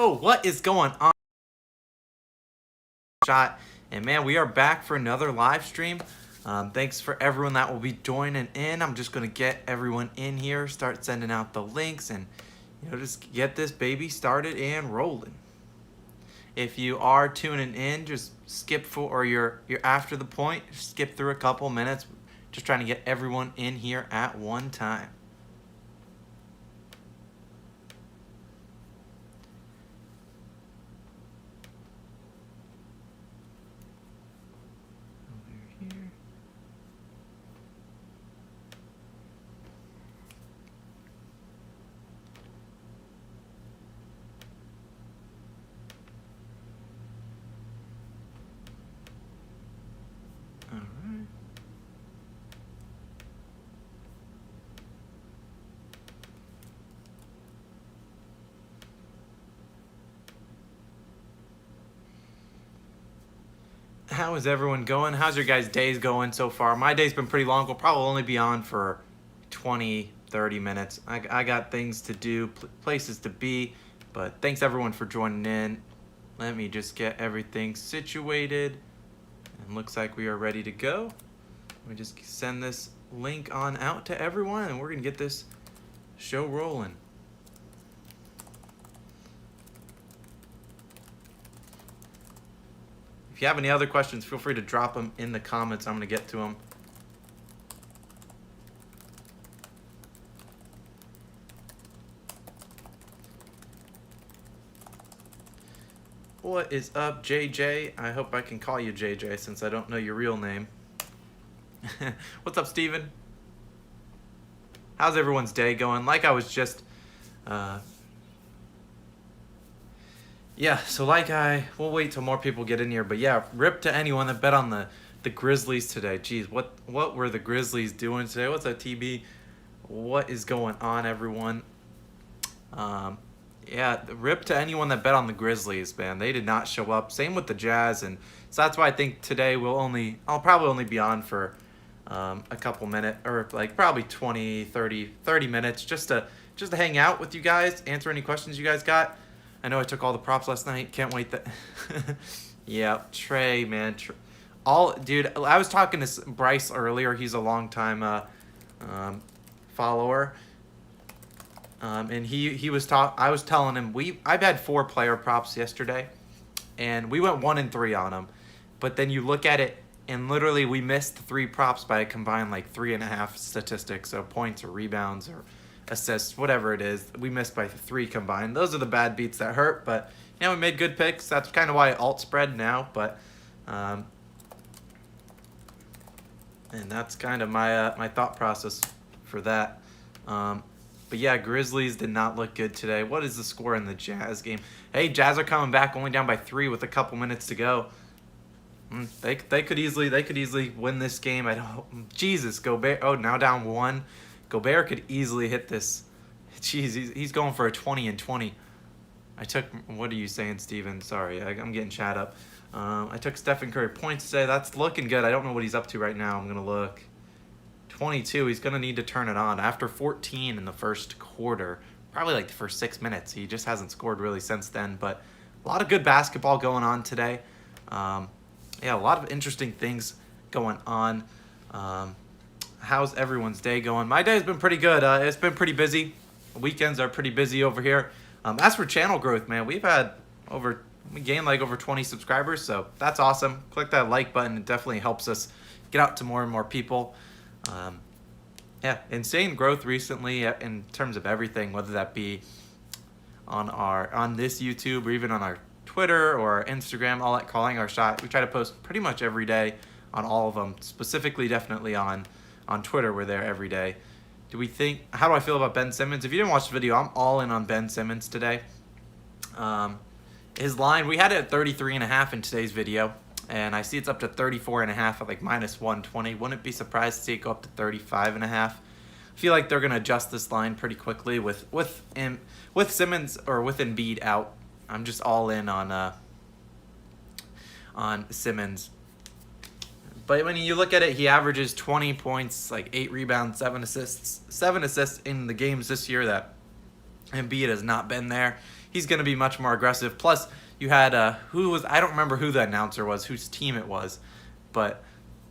Yo, what is going on? Shot, and man, we are back for another live stream. Thanks for everyone that will be joining in. I'm just gonna get everyone in here, start sending out the links, and just get this baby started and rolling. If you are tuning in, just skip for, or you're after the point, skip through a couple minutes. Just trying to get everyone in here at one time. How is everyone going? How's your guys' days going so far? My day's been pretty long. We'll probably only be on for 20, 30 minutes. I got things to do, places to be, but thanks everyone for joining in. Let me just get everything situated. And looks like we are ready to go. Let me just send this link on out to everyone, and we're going to get this show rolling. If you have any other questions, feel free to drop them in the comments. I'm going to get to them. What is up, JJ? I hope I can call you JJ since I don't know your real name. What's up, Steven? How's everyone's day going? Like I was just... Yeah, so we'll wait till more people get in here, but yeah, rip to anyone that bet on the Grizzlies today. Jeez, what were the Grizzlies doing today? What's up, TB? What is going on, everyone? Yeah, rip to anyone that bet on the Grizzlies, man. They did not show up. Same with the Jazz, and so that's why I think today I'll probably only be on for a couple minutes, or like probably 20, 30 minutes just to hang out with you guys, answer any questions you guys got. I know I took all the props last night. Can't wait that. Yeah, Trey, man. Dude, I was talking to Bryce earlier. He's a longtime follower. And I was telling him I've had 4 player props yesterday, and we went 1-3 on them. But then you look at it, and literally we missed 3 props by a combined like 3.5 statistics, so points or rebounds or assists, whatever it is. We missed by 3 combined. Those are the bad beats that hurt, but we made good picks. That's kind of why I alt spread now, but and that's kind of my thought process for that. But yeah, Grizzlies did not look good today. What is the score in the Jazz game? Hey, Jazz are coming back, only down by 3 with a couple minutes to go. They could easily win this game. Jesus, Gobert. Oh, now down 1. Gobert could easily hit this. Jeez, he's going for a 20-20. What are you saying, Steven? Sorry, I'm getting chat up. I took Stephen Curry points today. That's looking good. I don't know what he's up to right now. I'm going to look. 22. He's going to need to turn it on. After 14 in the first quarter, probably like the first 6 minutes. He just hasn't scored really since then. But a lot of good basketball going on today. Yeah, a lot of interesting things going on. How's everyone's day going? My day has been pretty good. It's been pretty busy. Weekends are pretty busy over here. As for channel growth, man, we gained like over 20 subscribers, so that's awesome. Click that like button. It definitely helps us get out to more and more people. Yeah, insane growth recently in terms of everything, whether that be on this YouTube or even on our Twitter or our Instagram, all that calling our shot. We try to post pretty much every day on all of them, specifically definitely on Twitter. We're there every day. How do I feel about Ben Simmons? If you didn't watch the video, I'm all in on Ben Simmons today. His line, we had it at 33.5 in today's video, and I see it's up to 34.5 at like minus 120. Wouldn't be surprised to see it go up to 35.5. I feel like they're going to adjust this line pretty quickly with Simmons or with Embiid out. I'm just all in on Simmons. But when you look at it, he averages 20 points, like 8 rebounds, 7 assists. 7 assists in the games this year that Embiid has not been there. he's going to be much more aggressive. Plus, you had I don't remember who the announcer was, whose team it was, but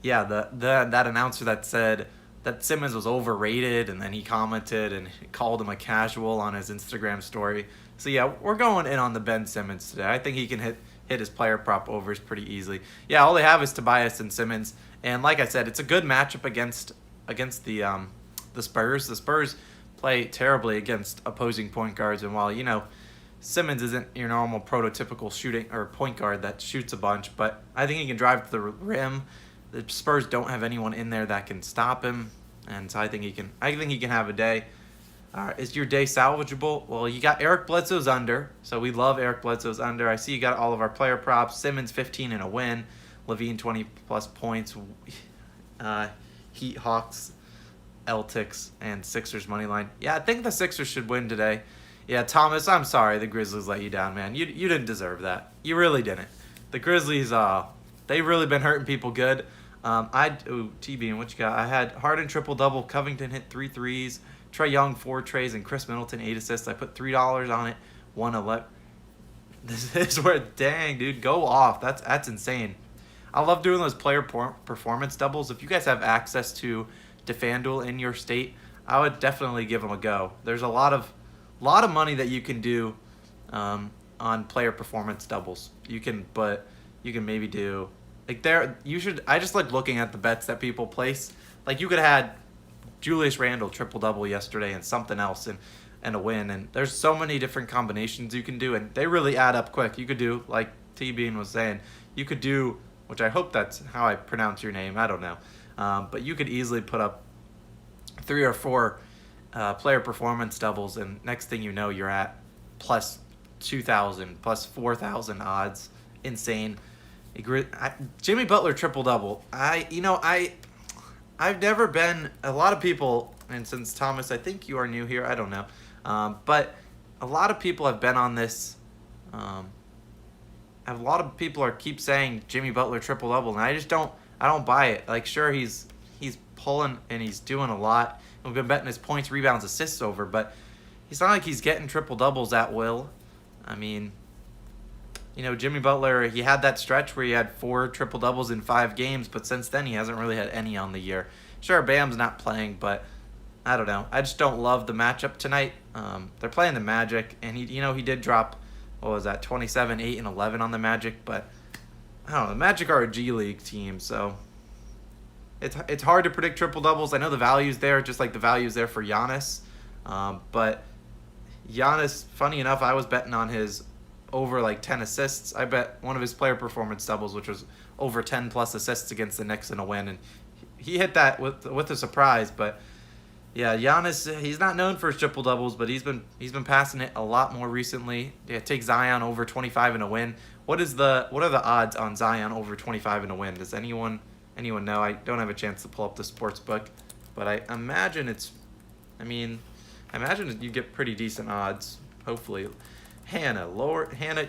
yeah, that announcer that said that Simmons was overrated, and then he commented and called him a casual on his Instagram story. So yeah, we're going in on the Ben Simmons today. I think he can hit his player prop overs pretty easily. Yeah, all they have is Tobias and Simmons, and like I said, it's a good matchup against the Spurs. The Spurs play terribly against opposing point guards, and while Simmons isn't your normal prototypical shooting or point guard that shoots a bunch, but I think he can drive to the rim. The Spurs don't have anyone in there that can stop him, and so I think he can have a day. Is your day salvageable? Well, you got Eric Bledsoe's under, so we love Eric Bledsoe's under. I see you got all of our player props. Simmons 15 in a win, Levine 20 plus points, Heat, Hawks, Celtics, and Sixers money line. Yeah, I think the Sixers should win today. Yeah, Thomas, I'm sorry the Grizzlies let you down, man. You didn't deserve that. You really didn't. The Grizzlies, they've really been hurting people good. T-Bean, what you got? I had Harden triple-double, Covington hit 3 threes, Trae Young 4 trays, and Chris Middleton 8 assists. I put $3 on it, 111. This is where, dang, dude, go off. That's insane. I love doing those player performance doubles. If you guys have access to FanDuel in your state, I would definitely give them a go. There's a lot of money that you can do on player performance doubles. You can maybe do I just like looking at the bets that people place. Like you could have had Julius Randle triple-double yesterday and something else and a win. And there's so many different combinations you can do, and they really add up quick. You could do, like T-Bean was saying, you could do, which I hope that's how I pronounce your name, I don't know. But you could easily put up 3 or 4 player performance doubles, and next thing you know, you're at plus 2,000, plus 4,000 odds. Insane. Jimmy Butler triple-double. I've never been, a lot of people, and since Thomas, I think you are new here, I don't know, but a lot of people have been on this, a lot of people keep saying Jimmy Butler triple-double, and I don't buy it. Like, sure, he's pulling and he's doing a lot. We've been betting his points, rebounds, assists over, but it's not like he's getting triple-doubles at will. I mean, Jimmy Butler, he had that stretch where he had 4 triple-doubles in 5 games, but since then he hasn't really had any on the year. Sure, Bam's not playing, but I don't know. I just don't love the matchup tonight. They're playing the Magic, and he did drop, 27, 8, and 11 on the Magic, but I don't know. The Magic are a G League team, so it's hard to predict triple-doubles. I know the value's there, just like the value's there for Giannis, but Giannis, funny enough, I was betting on his over like 10 assists. I bet one of his player performance doubles, which was over 10 plus assists against the Knicks in a win, and he hit that with a surprise. But yeah, Giannis, he's not known for his triple doubles, but he's been passing it a lot more recently. Yeah, take Zion over 25 in a win. What are the odds on Zion over 25 in a win? Does anyone know? I don't have a chance to pull up the sports book, but I imagine you get pretty decent odds, hopefully. Hannah,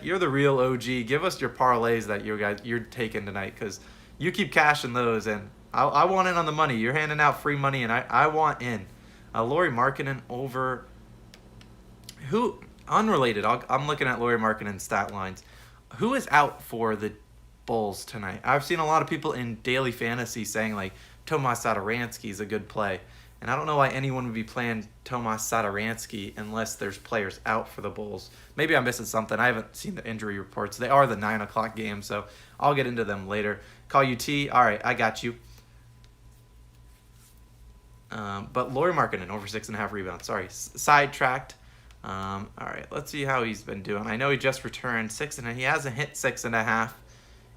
you're the real OG. Give us your parlays that you're taking tonight, because you keep cashing those, and I want in on the money. You're handing out free money, and I want in. Lauri Markkanen over who? Unrelated. I'm looking at Lauri Markkanen's stat lines. Who is out for the Bulls tonight? I've seen a lot of people in daily fantasy saying like Tomas Satoransky is a good play. And I don't know why anyone would be playing Tomas Satoransky unless there's players out for the Bulls. Maybe I'm missing something. I haven't seen the injury reports. They are the 9 o'clock game, so I'll get into them later. Call you T. All right, I got you. But Lauri Markkanen over 6.5 rebounds. Sorry, sidetracked. All right, let's see how he's been doing. I know he just returned 6, and he hasn't hit 6.5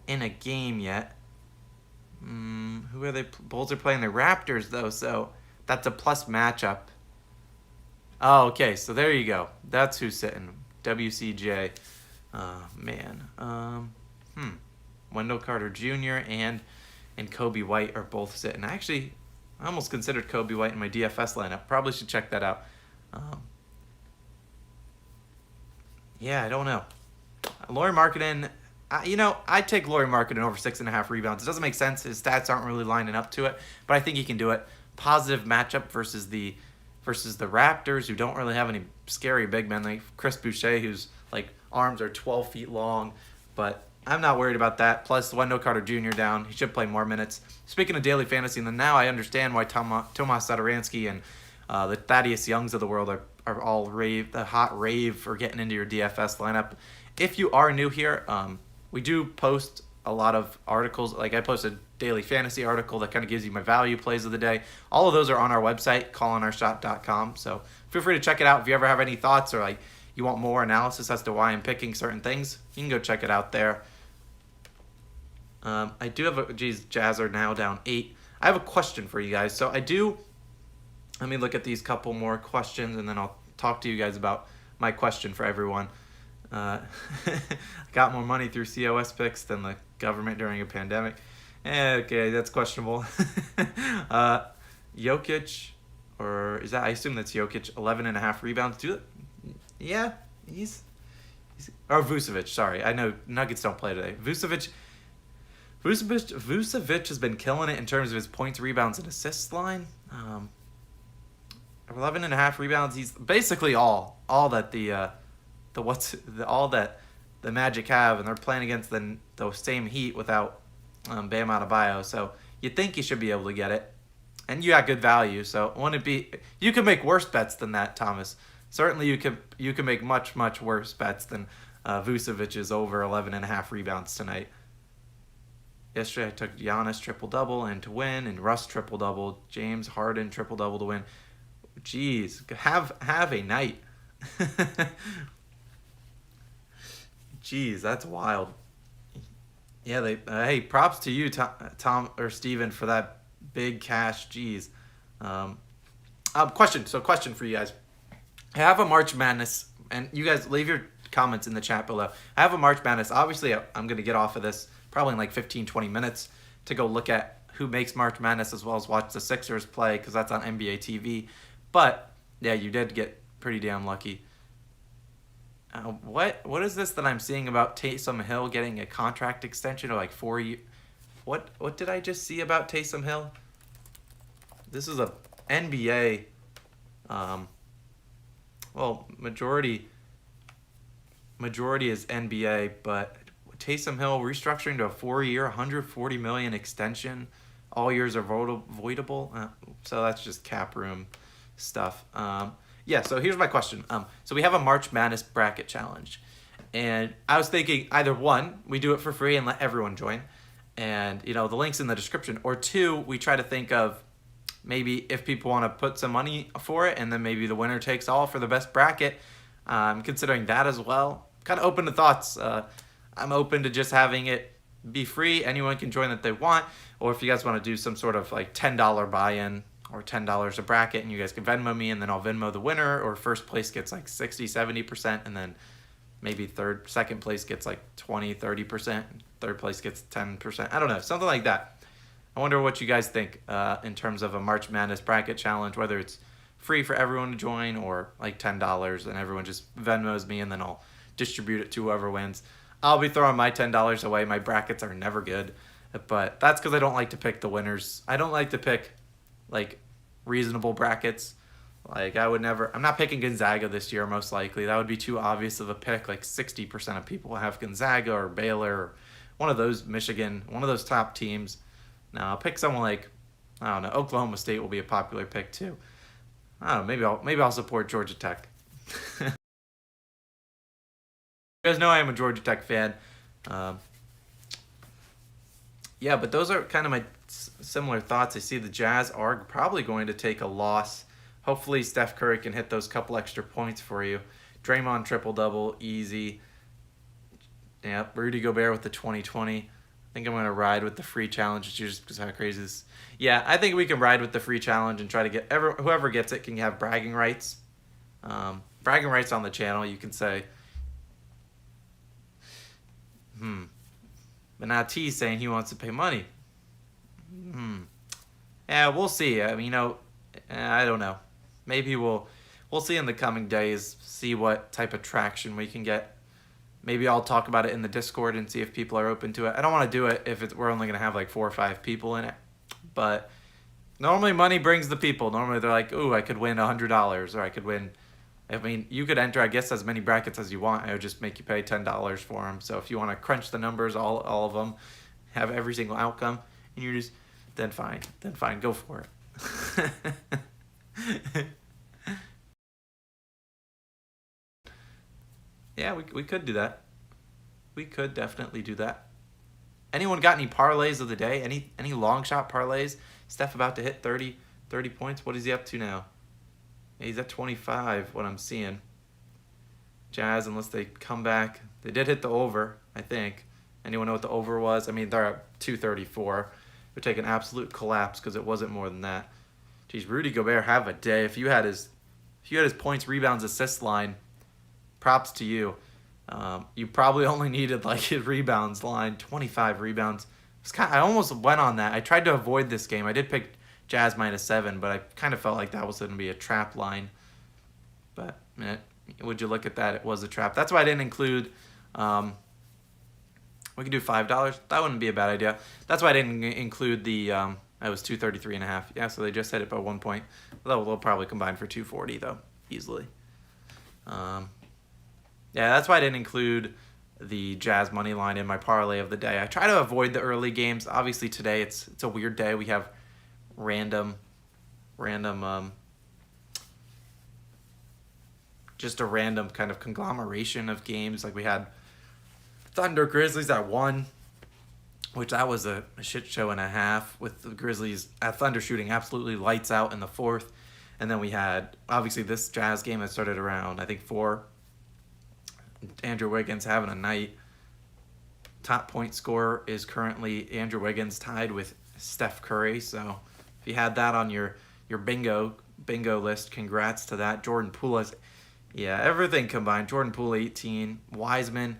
in a game yet. Who are they? Bulls are playing the Raptors though, so that's a plus matchup. Oh, okay, so there you go. That's who's sitting. WCJ. Wendell Carter Jr. and Kobe White are both sitting. Actually, I almost considered Kobe White in my DFS lineup. Probably should check that out. Yeah, I don't know. Lauri Markkanen, I'd take Lauri Markkanen over 6.5 rebounds. It doesn't make sense. His stats aren't really lining up to it, but I think he can do it. Positive matchup versus the Raptors, who don't really have any scary big men, like Chris Boucher, who's arms are 12 feet long, but I'm not worried about that. Plus, Wendell Carter Jr. down. He should play more minutes. Speaking of daily fantasy, then now I understand why Tomas Satoransky and the Thaddeus Youngs of the world are all the hot rave for getting into your DFS lineup. If you are new here, we do post a lot of articles. Like I post a daily fantasy article that kind of gives you my value plays of the day. All of those are on our website, callingourshot.com. So feel free to check it out. If you ever have any thoughts or like you want more analysis as to why I'm picking certain things, you can go check it out there. I do have Jazz are now down 8. I have a question for you guys. So let me look at these couple more questions and then I'll talk to you guys about my question for everyone. Got more money through COS picks than the government during a pandemic. Okay, that's questionable. Jokic, or is that, I assume that's Jokic, 11.5 rebounds. Yeah, he's or Vucevic, sorry. I know Nuggets don't play today. Vucevic has been killing it in terms of his points, rebounds, and assists line. 11.5 rebounds. He's basically all that all that the Magic have, and they're playing against the same Heat without Bam Adebayo. So you'd think you should be able to get it, and you got good value. So wouldn't it be? You can make worse bets than that, Thomas. Certainly, you can make much worse bets than Vucevic's over 11.5 rebounds tonight. Yesterday, I took Giannis triple-double and to win, and Russ triple-double, James Harden triple-double to win. Jeez, have a night. Jeez, that's wild. Yeah, hey, props to you, Tom or Steven, for that big cash. Jeez. Question for you guys. I have a March Madness, and you guys leave your comments in the chat below. I have a March Madness. Obviously, I'm going to get off of this probably in like 15-20 minutes to go look at who makes March Madness as well as watch the Sixers play because that's on NBA TV. But, yeah, you did get pretty damn lucky. What is this that I'm seeing about Taysom Hill getting a contract extension of like 4 years? What did I just see about Taysom Hill? This is a NBA, majority is NBA, but Taysom Hill restructuring to a 4-year, $140 million extension. All years are voidable. So that's just cap room stuff. Yeah, so here's my question. So we have a March Madness bracket challenge. And I was thinking either one, we do it for free and let everyone join. And, the link's in the description. Or two, we try to think of maybe if people want to put some money for it and then maybe the winner takes all for the best bracket. I'm considering that as well. Kind of open to thoughts. I'm open to just having it be free. Anyone can join that they want. Or if you guys want to do some sort of like $10 buy-in or $10 a bracket and you guys can Venmo me and then I'll Venmo the winner, or first place gets like 60-70% and then maybe second place gets like 20-30%, third place gets 10%. I don't know, something like that. I wonder what you guys think in terms of a March Madness bracket challenge, whether it's free for everyone to join or like $10 and everyone just Venmos me and then I'll distribute it to whoever wins. I'll be throwing my $10 away. My brackets are never good, but that's because I don't like to pick the winners. I don't like to pick like reasonable brackets. Like I'm not picking Gonzaga this year most likely. That would be too obvious of a pick. Like 60% of people have Gonzaga or Baylor or one of those, Michigan, one of those top teams. Now I'll pick someone like, I don't know, Oklahoma State will be a popular pick too. I don't know, maybe I'll support Georgia Tech. You guys know I am a Georgia Tech fan. Yeah, but those are kind of my similar thoughts. I see the Jazz are probably going to take a loss. Hopefully Steph Curry can hit those couple extra points for you. Draymond triple-double, easy. Yeah, Rudy Gobert with the 20-20. I think I'm going to ride with the free challenge just because how crazy this is. Yeah, I think we can ride with the free challenge and try to get whoever gets it can have bragging rights. Bragging rights on the channel, you can say. But now T's saying he wants to pay money. Yeah, we'll see. I mean, I don't know. Maybe we'll see in the coming days, see what type of traction we can get. Maybe I'll talk about it in the Discord and see if people are open to it. I don't want to do it if we're only going to have like 4 or 5 people in it. But normally money brings the people. Normally they're like, ooh, I could win $100 or I could win I mean, you could enter, I guess, as many brackets as you want. I would just make you pay $10 for them. So if you want to crunch the numbers, all of them, have every single outcome, and you're just, then fine, go for it. Yeah, we could do that. We could definitely do that. Anyone got any parlays of the day? Any long shot parlays? Steph about to hit 30 points. What is he up to now? He's at 25, what I'm seeing. Jazz, unless they come back. They did hit the over, I think. Anyone know what the over was? I mean, they're at 234. It would take an absolute collapse because it wasn't more than that. Geez, Rudy Gobert have a day. If you had his points, rebounds, assist line, props to you. You probably only needed like his rebounds line, 25 rebounds. I almost went on that. I tried to avoid this game. I did pick Jazz -7, but I kind of felt like that was going to be a trap line. But would you look at that? It was a trap. That's why I didn't include. We could do $5. That wouldn't be a bad idea. That's why I didn't include the. I was 233.5. Yeah, so they just hit it by 1 point. They'll probably combine for 240 though, easily. Yeah, that's why I didn't include the Jazz money line in my parlay of the day. I try to avoid the early games. Obviously today it's a weird day. We have random just a random kind of conglomeration of games. Like we had Thunder Grizzlies at 1, which that was a shit show and a half with the Grizzlies at Thunder shooting absolutely lights out in the fourth. And then we had obviously this Jazz game that started around I think 4. Andrew Wiggins having a night. Top point scorer is currently Andrew Wiggins, tied with Steph Curry. So if you had that on your bingo list, congrats to that. Jordan Poole has, yeah, everything combined. Jordan Poole 18, Wiseman,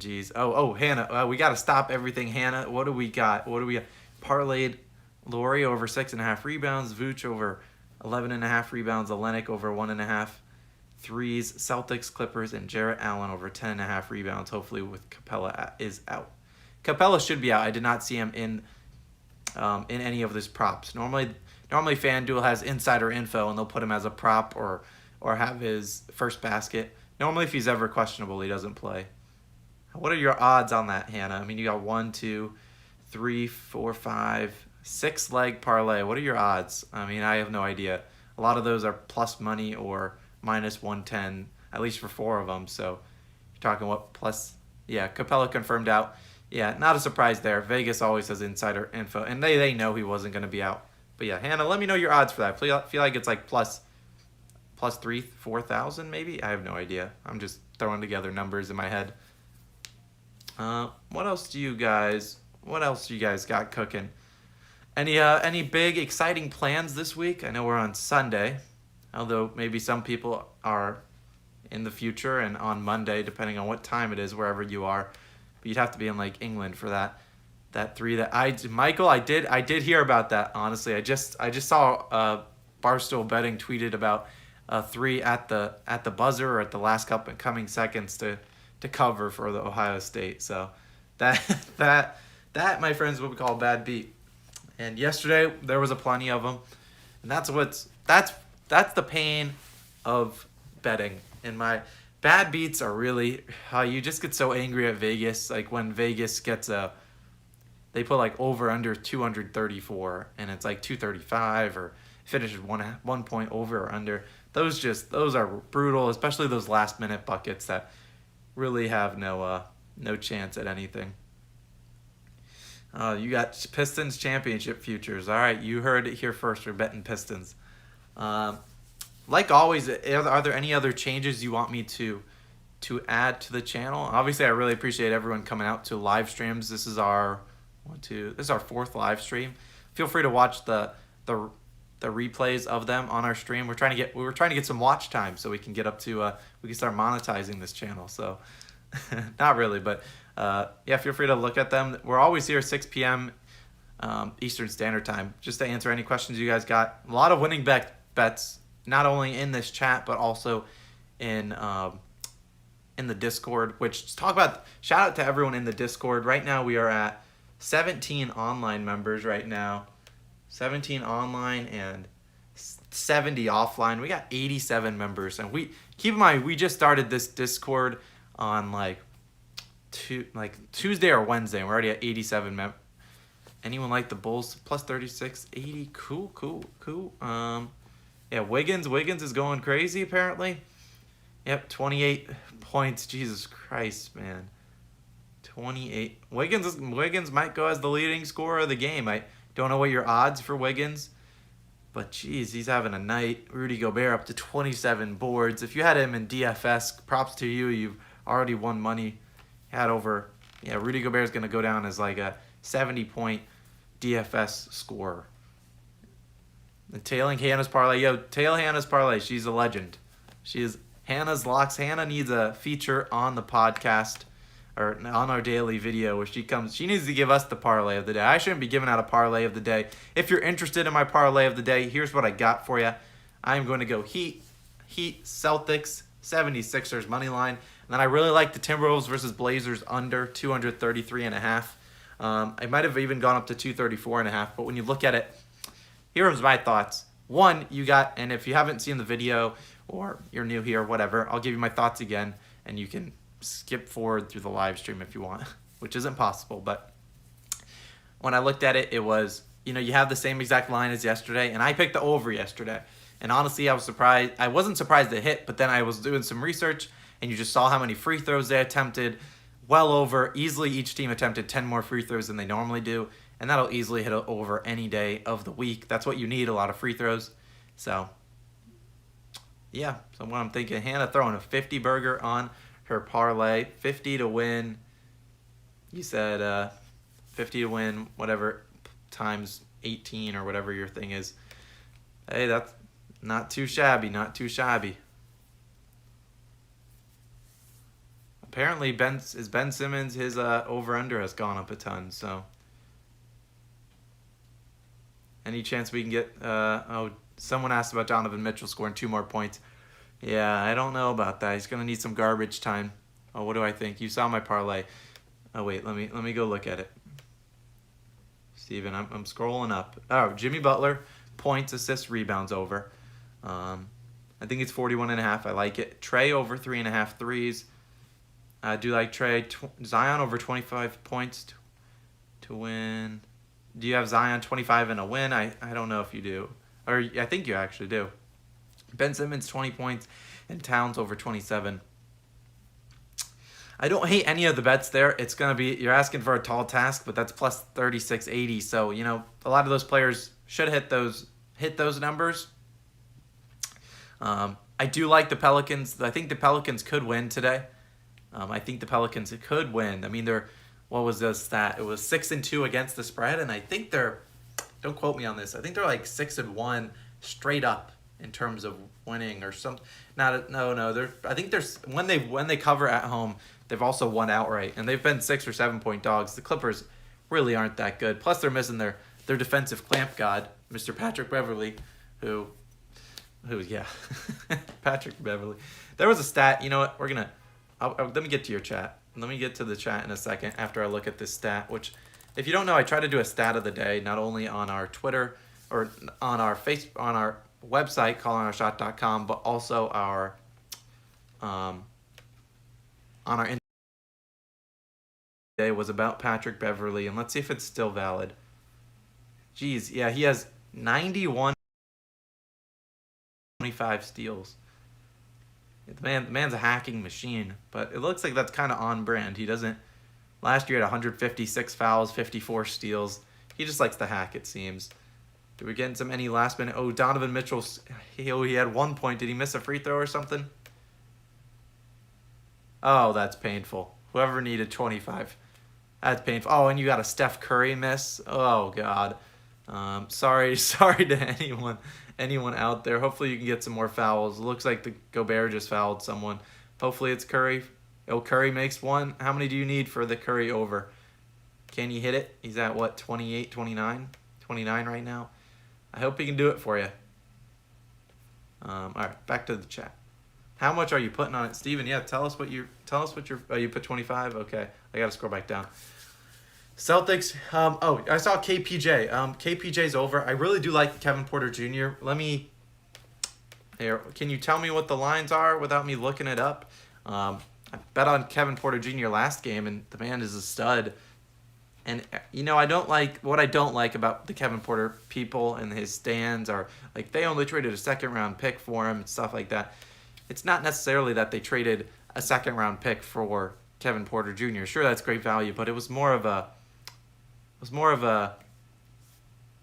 geez. Oh, Hannah, we got to stop everything. Hannah, what do we got? Parlayed Laurie over 6.5 rebounds, Vooch over 11.5 rebounds, Olenek over 1.5 threes, Celtics, Clippers, and Jarrett Allen over 10.5 rebounds. Hopefully, with Capella is out. Capella should be out. I did not see him in any of these props. Normally FanDuel has insider info and they'll put him as a prop or have his first basket. Normally, if he's ever questionable, he doesn't play. What are your odds on that, Hannah? I mean, you got 1, 2, 3, 4, 5, 6 leg parlay. What are your odds? I mean, I have no idea. A lot of those are plus money or -110, at least for 4 of them. So you're talking what plus? Yeah, Capella confirmed out. Yeah, not a surprise there. Vegas always has insider info, and they know he wasn't going to be out. But yeah, Hannah, let me know your odds for that. I feel like it's like plus 4,000 maybe. I have no idea. I'm just throwing together numbers in my head. What else do you guys got cooking? Any big exciting plans this week? I know we're on Sunday. Although maybe some people are in the future and on Monday, depending on what time it is, wherever you are. But you'd have to be in like England for that 3 that Michael, I did hear about that. Honestly, I just saw Barstool Betting tweeted about 3 at the buzzer or at the last coming seconds to cover for the Ohio State. So that my friends, what we call a bad beat. And yesterday there was a plenty of them, and that's the pain of betting. And my bad beats are really, you just get so angry at Vegas. Like when Vegas gets they put like over under 234 and it's like 235 or finishes 1 point over or under. Those are brutal, especially those last minute buckets that really have no chance at anything. You got Pistons championship futures. All right, you heard it here first. We're betting Pistons. Like always, are there any other changes you want me to add to the channel? Obviously, I really appreciate everyone coming out to live streams. This is our 4th live stream. Feel free to watch the replays of them on our stream. We were trying to get some watch time so we can get up to we can start monetizing this channel. So not really, but yeah, feel free to look at them. We're always here 6 p.m. Eastern Standard Time just to answer any questions you guys got. A lot of winning bets, not only in this chat but also in the Discord. Shout out to everyone in the Discord. Right now we are at 17 online members right now. 17 online and 70 offline. We got 87 members, and we keep in mind we just started this Discord on like Tuesday or Wednesday, and we're already at 87 members. Anyone like the Bulls? Plus 36, 80. Cool. Yeah, Wiggins is going crazy apparently. Yep, 28 points. Jesus Christ, man. 28. Wiggins might go as the leading scorer of the game. I don't know what your odds for Wiggins, but geez, he's having a night. Rudy Gobert up to 27 boards. If you had him in DFS, props to you. You've already won money. Rudy Gobert is going to go down as like a 70-point DFS scorer. And tailing Hannah's parlay. Tail Hannah's parlay. She's a legend. She is Hannah's locks. Hannah needs a feature on the podcast or on our daily video where she needs to give us the parlay of the day. I shouldn't be giving out a parlay of the day. If you're interested in my parlay of the day, here's what I got for you. I'm going to go Heat, Celtics, 76ers money line. And then I really like the Timberwolves versus Blazers under 233.5. I might have even gone up to 234.5, but when you look at it, here's my thoughts. One, and if you haven't seen the video or you're new here, whatever, I'll give you my thoughts again, and you can skip forward through the live stream if you want, which isn't possible. But when I looked at it, it was, you have the same exact line as yesterday, and I picked the over yesterday. And honestly, I was surprised. I wasn't surprised it hit, but then I was doing some research, and you just saw how many free throws they attempted. Well over, easily each team attempted 10 more free throws than they normally do. And that'll easily hit over any day of the week. That's what you need, a lot of free throws. So, yeah. So what I'm thinking, Hannah throwing a 50 burger on her parlay. 50 to win. You said 50 to win, whatever, times 18 or whatever your thing is. Hey, that's not too shabby, Apparently, Ben Simmons, his over-under has gone up a ton, so... Any chance we can get... someone asked about Donovan Mitchell scoring 2 more points. Yeah, I don't know about that. He's going to need some garbage time. Oh, what do I think? You saw my parlay. Oh, wait, let me go look at it. Steven, I'm scrolling up. Oh, Jimmy Butler, points, assists, rebounds over. I think it's 41.5. I like it. Trey over 3.5 threes. I do like Trey. Zion over 25 points to win. Do you have Zion 25 and a win? I don't know if you do. Or I think you actually do. Ben Simmons 20 points and Towns over 27. I don't hate any of the bets there. It's going to be, you're asking for a tall task, but that's plus 36.80. So, a lot of those players should hit those numbers. I do like the Pelicans. I think the Pelicans could win today. I think the Pelicans could win. I mean, what was the stat? It was 6-2 against the spread, and I think don't quote me on this, I think they're like 6-1 straight up in terms of winning or something. No. I think there's when they cover at home, they've also won outright, and they've been 6 or 7 point dogs. The Clippers really aren't that good. Plus, they're missing their defensive clamp god, Mr. Patrick Beverley, who Patrick Beverley. There was a stat. You know what? Let me get to your chat. Let me get to the chat in a second after I look at this stat, which, if you don't know, I try to do a stat of the day, not only on our Twitter or on our website, callingourshot.com, but also on our day was about Patrick Beverley, and let's see if it's still valid. Jeez, yeah, he has 91 25 steals. The man's a hacking machine, but it looks like that's kind of on brand. He doesn't. Last year, he had 156 fouls, 54 steals. He just likes to hack, it seems. Did we get any last minute? Oh, Donovan Mitchell, he had 1 point. Did he miss a free throw or something? Oh, that's painful. Whoever needed 25. That's painful. Oh, and you got a Steph Curry miss. Oh, God. Sorry to anyone out there. Hopefully you can get some more fouls. It looks like the Gobert just fouled someone. Hopefully it's Curry. Oh, Curry makes one. How many do you need for the Curry over? Can you hit it? He's at what, 28, 29? 29 right now. I hope he can do it for you. All right, back to the chat. How much are you putting on it, Steven? Yeah, tell us what you put 25. Okay, I got to scroll back down. Celtics. I saw KPJ. KPJ's over. I really do like Kevin Porter Jr. Let me Here, can you tell me what the lines are without me looking it up? I bet on Kevin Porter Jr. last game, and the man is a stud. And I don't like what I don't like about the Kevin Porter people and his stands are like they only traded a second-round pick for him and stuff like that. It's not necessarily that they traded a second-round pick for Kevin Porter Jr. Sure, that's great value, but it was more of a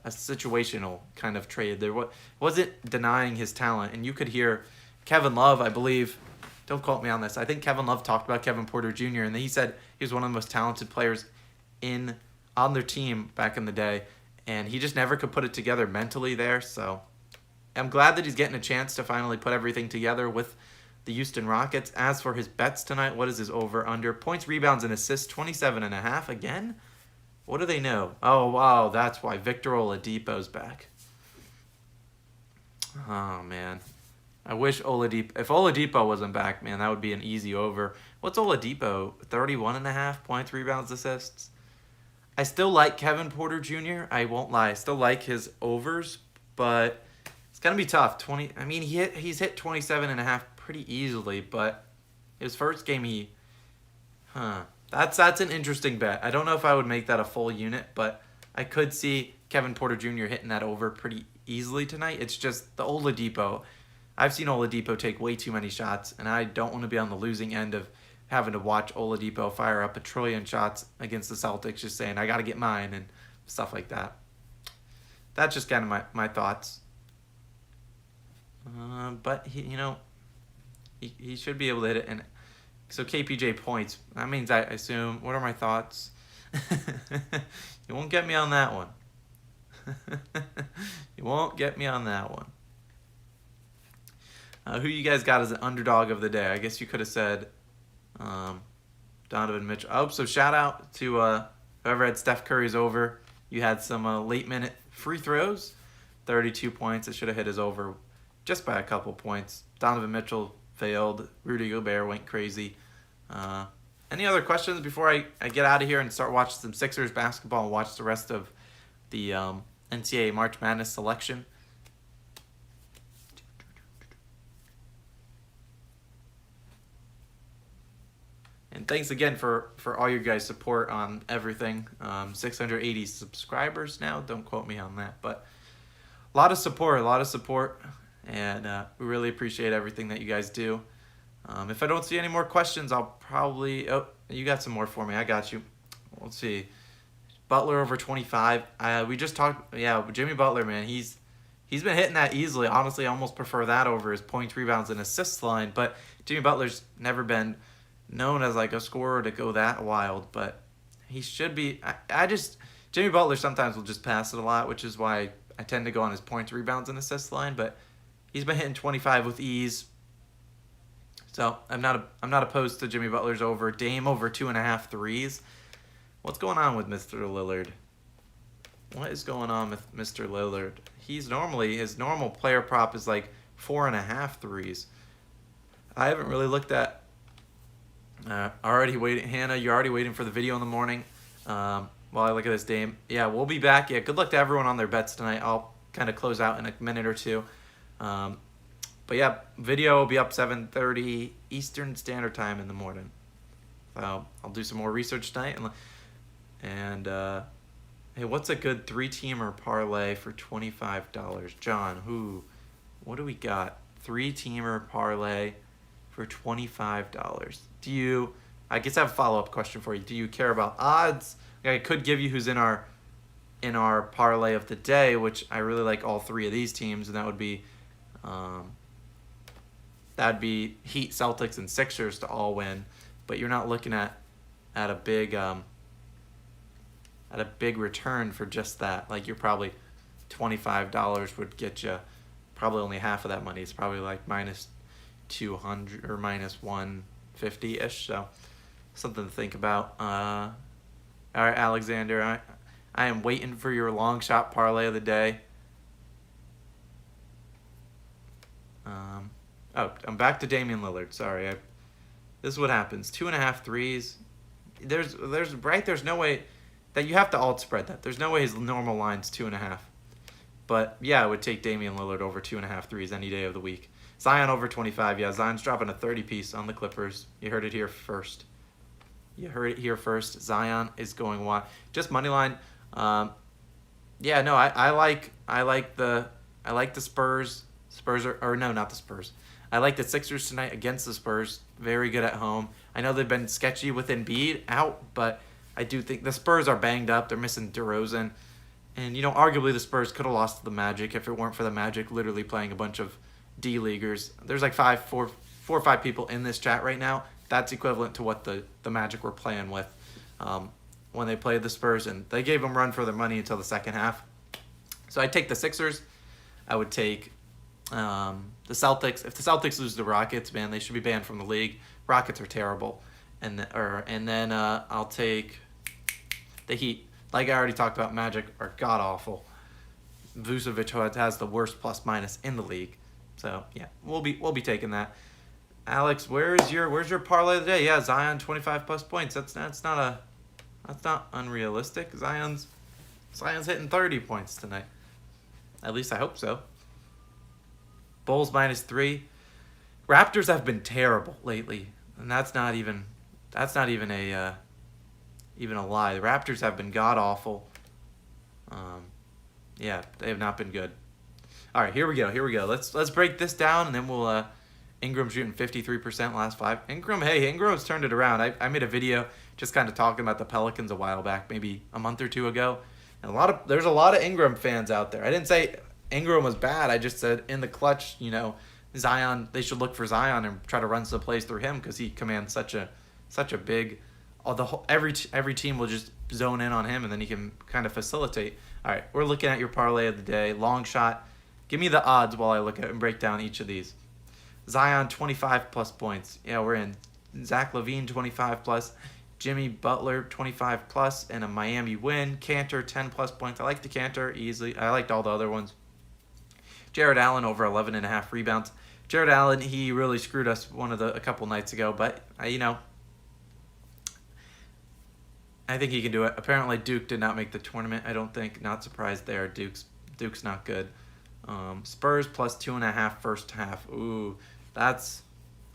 situational kind of trade. There wasn't denying his talent, and you could hear Kevin Love, I believe. Don't quote me on this. I think Kevin Love talked about Kevin Porter Jr. and he said he was one of the most talented players on their team back in the day, and he just never could put it together mentally there. So I'm glad that he's getting a chance to finally put everything together with the Houston Rockets. As for his bets tonight, what is his over-under? Points, rebounds, and assists, 27.5 again? What do they know? Oh, wow, that's why Victor Oladipo's back. Oh, man. I wish if Oladipo wasn't back, man, that would be an easy over. What's Oladipo? 31.5 points, rebounds, assists? I still like Kevin Porter Jr. I won't lie. I still like his overs, but it's going to be tough. He's hit 27.5 pretty easily, but his first game that's an interesting bet. I don't know if I would make that a full unit, but I could see Kevin Porter Jr. hitting that over pretty easily tonight. It's just the Oladipo. I've seen Oladipo take way too many shots, and I don't want to be on the losing end of having to watch Oladipo fire up a trillion shots against the Celtics, just saying, I got to get mine and stuff like that. That's just kind of my thoughts. But he should be able to hit it. And so KPJ points, that means I assume, what are my thoughts? You won't get me on that one. You won't get me on that one. Who you guys got as an underdog of the day? I guess you could have said Donovan Mitchell. Oh, so shout out to whoever had Steph Curry's over. You had some late-minute free throws, 32 points. It should have hit his over just by a couple points. Donovan Mitchell failed. Rudy Gobert went crazy. Any other questions before I get out of here and start watching some Sixers basketball and watch the rest of the NCAA March Madness selection? And thanks again for all your guys' support on everything. 680 subscribers now. Don't quote me on that. But a lot of support. And we really appreciate everything that you guys do. If I don't see any more questions, I'll probably... Oh, you got some more for me. I got you. Let's see. Butler over 25. We just talked... Yeah, Jimmy Butler, man. He's been hitting that easily. Honestly, I almost prefer that over his points, rebounds, and assists line. But Jimmy Butler's never been known as like a scorer to go that wild, but he should be. Jimmy Butler sometimes will just pass it a lot, which is why I tend to go on his points, rebounds, and assists line, but he's been hitting 25 with ease. So I'm not opposed to Jimmy Butler's over. Dame over 2.5 threes. What's going on with Mr. Lillard? What is going on with Mr. Lillard? His normal player prop is like 4.5 threes. I haven't really looked at already waiting. Hannah, you're already waiting for the video in the morning while I look at this Dame. Yeah, we'll be back. Yeah, good luck to everyone on their bets tonight. I'll kind of close out in a minute or two. But yeah, video will be up 7:30 Eastern Standard Time in the morning. I'll do some more research tonight. And hey, what's a good 3-teamer parlay for $25? John, what do we got? 3-teamer parlay for $25. I guess I have a follow-up question for you. Do you care about odds? I could give you who's in our parlay of the day, which I really like all three of these teams, and that would be Heat, Celtics, and Sixers to all win. But you're not looking at a big return for just that. Like you're probably $25 would get you probably only half of that money. It's probably like minus 200 or minus 150-ish, so something to think about. All right, Alexander, I am waiting for your long shot parlay of the day. I'm back to Damian Lillard. Sorry, this is what happens. 2.5 threes. There's no way that you have to alt spread that. There's no way his normal line's 2.5. But yeah, I would take Damian Lillard over 2.5 threes any day of the week. Zion over 25. Yeah, Zion's dropping a 30-piece on the Clippers. You heard it here first. Zion is going wide. Just money line. Yeah, no, I like the Spurs. Spurs are no, not the Spurs. I like the Sixers tonight against the Spurs. Very good at home. I know they've been sketchy with Embiid out, but I do think the Spurs are banged up. They're missing DeRozan. And, arguably the Spurs could have lost to the Magic if it weren't for the Magic literally playing a bunch of D-leaguers. There's like four or five people in this chat right now. That's equivalent to what the Magic were playing with when they played the Spurs. And they gave them run for their money until the second half. So I'd take the Sixers. I would take the Celtics. If the Celtics lose the Rockets, man, they should be banned from the league. Rockets are terrible. And then I'll take the Heat. Like I already talked about, Magic are god-awful. Vucevic has the worst plus-minus in the league. So, yeah, we'll be taking that. Alex, where's your parlay of the day? Yeah, Zion 25+ points. That's not unrealistic. Zion's hitting 30 points tonight. At least I hope so. Bulls -3. Raptors have been terrible lately, and that's not even a lie. The Raptors have been god awful. Yeah, they have not been good. All right, here we go. Let's break this down, and then we'll. Ingram shooting 53% last 5. Ingram's turned it around. I made a video just kind of talking about the Pelicans a while back, maybe a month or two ago. And there's a lot of Ingram fans out there. I didn't say Ingram was bad. I just said in the clutch, Zion, they should look for Zion and try to run some plays through him because he commands such a big. Every team will just zone in on him, and then he can kind of facilitate. All right, we're looking at your parlay of the day. Long shot. Give me the odds while I look at and break down each of these. Zion 25+ points. Yeah, we're in. Zach LaVine 25+. Jimmy Butler 25+, and a Miami win. Cantor 10+ points. I like the Cantor easily. I liked all the other ones. Jared Allen over 11.5 rebounds. Jared Allen, he really screwed us a couple nights ago, but I think he can do it. Apparently Duke did not make the tournament. I don't think. Not surprised there. Duke's not good. Spurs +2.5 first half. Ooh, that's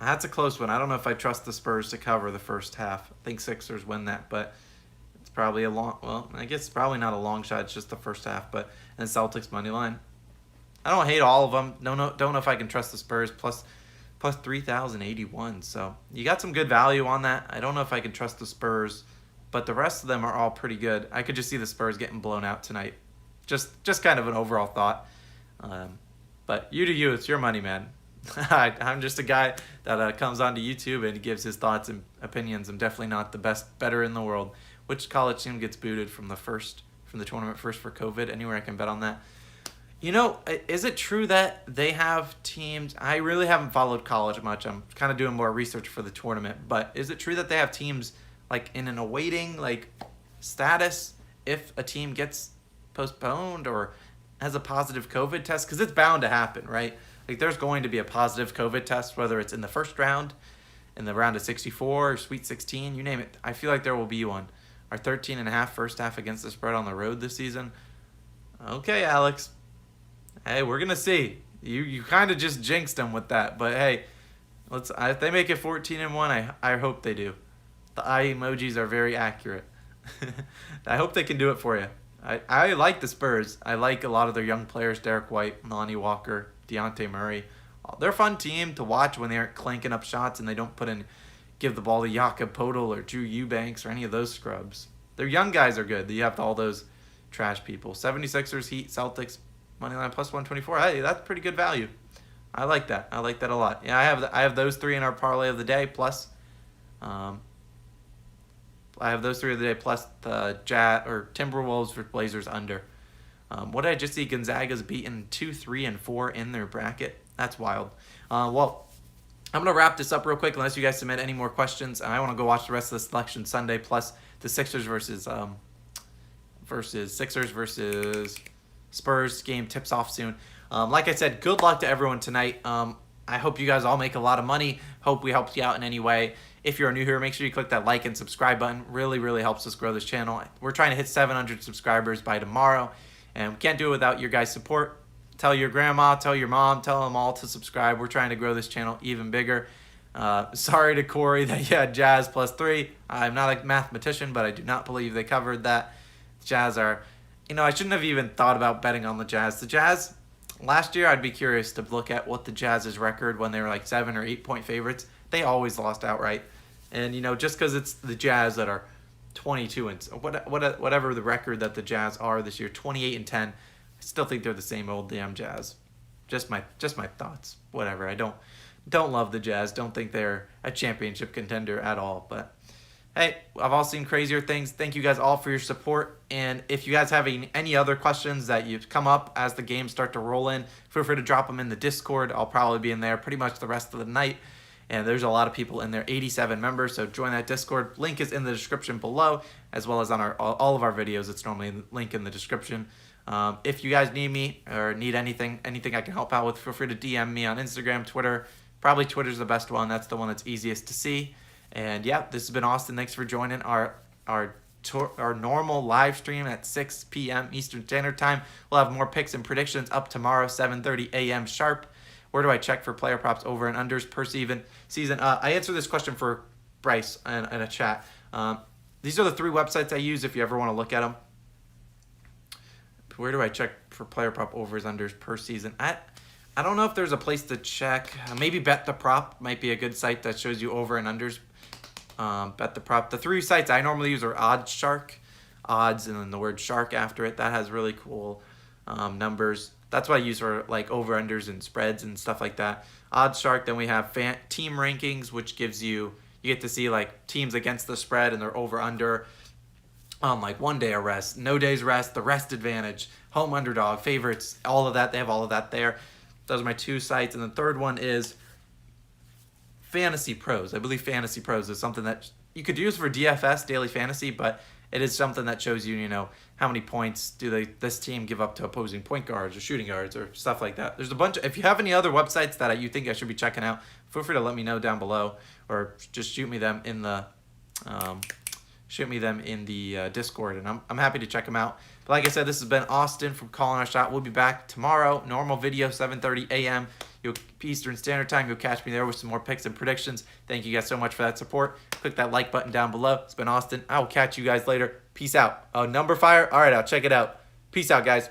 a close one. I don't know if I trust the Spurs to cover the first half. I think Sixers win that, but it's probably I guess it's probably not a long shot. It's just the first half. But and Celtics money line. I don't hate all of them. Don't know if I can trust the Spurs plus 3,081. So you got some good value on that. I don't know if I can trust the Spurs, but the rest of them are all pretty good. I could just see the Spurs getting blown out tonight. Just kind of an overall thought. But you do you. It's your money, man. I'm just a guy that comes onto YouTube and gives his thoughts and opinions. I'm definitely not the better in the world. Which college team gets booted from the tournament first for COVID? Anywhere I can bet on that. Is it true that they have teams? I really haven't followed college much. I'm kind of doing more research for the tournament. But is it true that they have teams like in an awaiting status if a team gets postponed or has a positive COVID test? Because it's bound to happen, right? There's going to be a positive COVID test, whether it's in the first round, in the round of 64, or Sweet 16, you name it. I feel like there will be one. Our 13.5 first half against the spread on the road this season. Okay, Alex. Hey, we're going to see. You kind of just jinxed them with that. But, hey, if they make it 14-1, I hope they do. The eye emojis are very accurate. I hope they can do it for you. I like the Spurs. I like a lot of their young players, Derek White, Lonnie Walker, Deontay Murray. They're a fun team to watch when they aren't clanking up shots and they don't give the ball to Jakob Poeltl or Drew Eubanks or any of those scrubs. Their young guys are good. You have all those trash people. 76ers, Heat, Celtics, moneyline +124. Hey, that's pretty good value. I like that. I like that a lot. Yeah, I have those three in our parlay of the day. Plus, I have those three of the day plus the Timberwolves for Blazers under. What did I just see? Gonzaga's beaten 2, 3, and 4 in their bracket. That's wild. Well, I'm going to wrap this up real quick unless you guys submit any more questions. I want to go watch the rest of the Selection Sunday plus the Sixers versus Spurs game tips off soon. Like I said, good luck to everyone tonight. I hope you guys all make a lot of money. Hope we helped you out in any way. If you're new here, make sure you click that like and subscribe button. Really, really helps us grow this channel. We're trying to hit 700 subscribers by tomorrow, and we can't do it without your guys' support. Tell your grandma, tell your mom, tell them all to subscribe. We're trying to grow this channel even bigger. Sorry to Corey that you had Jazz +3. I'm not a mathematician, but I do not believe they covered that. Jazz are, I shouldn't have even thought about betting on the Jazz. The Jazz, last year I'd be curious to look at what the Jazz's record when they were like 7 or 8 point favorites. They always lost outright. And, just because it's the Jazz that are 22 and whatever the record that the Jazz are this year, 28-10, I still think they're the same old damn Jazz. Just my thoughts. Whatever. I don't love the Jazz. Don't think they're a championship contender at all. But hey, I've all seen crazier things. Thank you guys all for your support. And if you guys have any other questions that you've come up as the games start to roll in, feel free to drop them in the Discord. I'll probably be in there pretty much the rest of the night. And there's a lot of people in there, 87 members. So join that Discord. Link is in the description below, as well as on all of our videos. It's normally link in the description. If you guys need me or need anything I can help out with, feel free to DM me on Instagram, Twitter. Probably Twitter's the best one. That's the one that's easiest to see. And yeah, this has been Austin. Thanks for joining our normal live stream at 6 p.m. Eastern Standard Time. We'll have more picks and predictions up tomorrow, 7:30 a.m. sharp. Where do I check for player props over and unders per season? I answered this question for Bryce in a chat. These are the 3 websites I use if you ever want to look at them. Where do I check for player prop overs, unders per season? I don't know if there's a place to check. Maybe Bet the Prop might be a good site that shows you over and unders. Bet the Prop. The 3 sites I normally use are OddsShark, odds, and then the word shark after it. That has really cool numbers. That's what I use for like over unders and spreads and stuff like that. OddsShark. Then we have team rankings, which gives you get to see like teams against the spread and their over under. Like 1 day of rest, no days rest, the rest advantage, home underdog, favorites, all of that. They have all of that there. Those are my 2 sites. And the third one is Fantasy Pros. I believe Fantasy Pros is something that you could use for DFS, daily fantasy, but it is something that shows you, how many points do this team give up to opposing point guards or shooting guards or stuff like that. There's a bunch. If you have any other websites that you think I should be checking out, feel free to let me know down below or just shoot me them in the Discord, and I'm happy to check them out. But like I said, this has been Austin from Calling Our Shot. We'll be back tomorrow. Normal video, 7:30 a.m. Eastern Standard Time. You'll catch me there with some more picks and predictions. Thank you guys so much for that support. Click that like button down below. It's been Austin. I will catch you guys later. Peace out. Oh, number fire? All right, I'll check it out. Peace out, guys.